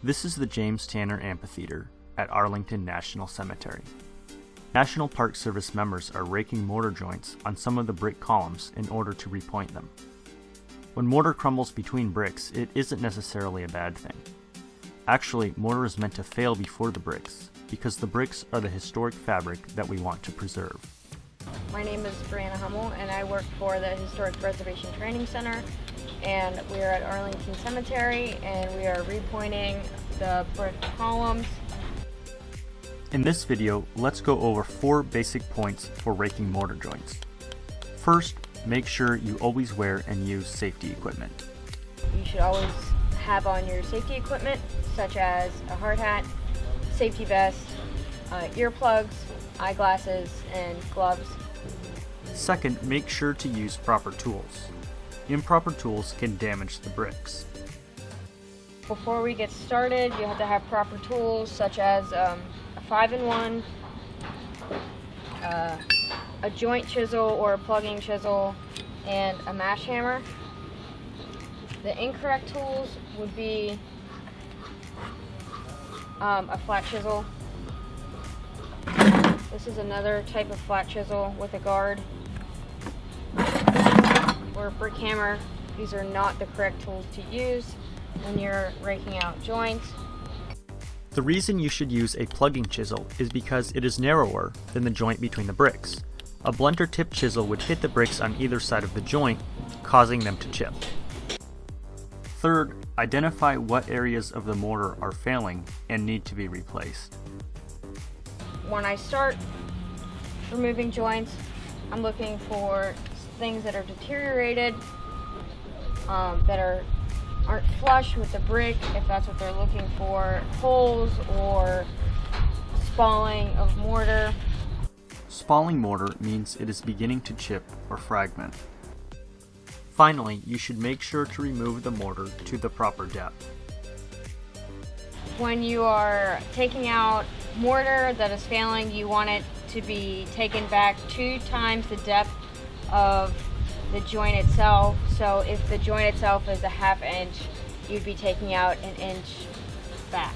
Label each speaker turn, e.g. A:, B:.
A: This is the James Tanner Amphitheater at Arlington National Cemetery. National Park Service members are raking mortar joints on some of the brick columns in order to repoint them. When mortar crumbles between bricks, it isn't necessarily a bad thing. Actually, mortar is meant to fail before the bricks, because the bricks are the historic fabric that we want to preserve.
B: My name is Brianna and I work for the Historic Preservation Training Center, and we are at Arlington Cemetery and we are repointing the brick columns.
A: In this video, let's go over 4 basic points for raking mortar joints. First, make sure you always wear and use safety equipment.
B: You should always have on your safety equipment, such as a hard hat, safety vest, earplugs, eyeglasses, and gloves.
A: Second, make sure to use proper tools. Improper tools can damage the bricks.
B: Before we get started, you have to have proper tools, such as a 5-in-1, a joint chisel or a plugging chisel, and a mash hammer. The incorrect tools would be a flat chisel. This is another type of flat chisel with a guard, or a brick hammer. These are not the correct tools to use when you're raking out joints.
A: The reason you should use a plugging chisel is because it is narrower than the joint between the bricks. A blunter tip chisel would hit the bricks on either side of the joint, causing them to chip. Third, identify what areas of the mortar are failing and need to be replaced.
B: When I start removing joints, I'm looking for things that are deteriorated, that aren't flush with the brick, if that's what they're looking for, holes or spalling of mortar.
A: Spalling mortar means it is beginning to chip or fragment. Finally, you should make sure to remove the mortar to the proper depth.
B: When you are taking out mortar that is failing, you want it to be taken back 2 times the depth of the joint itself. So if the joint itself is a 1/2 inch, you'd be taking out 1 inch back.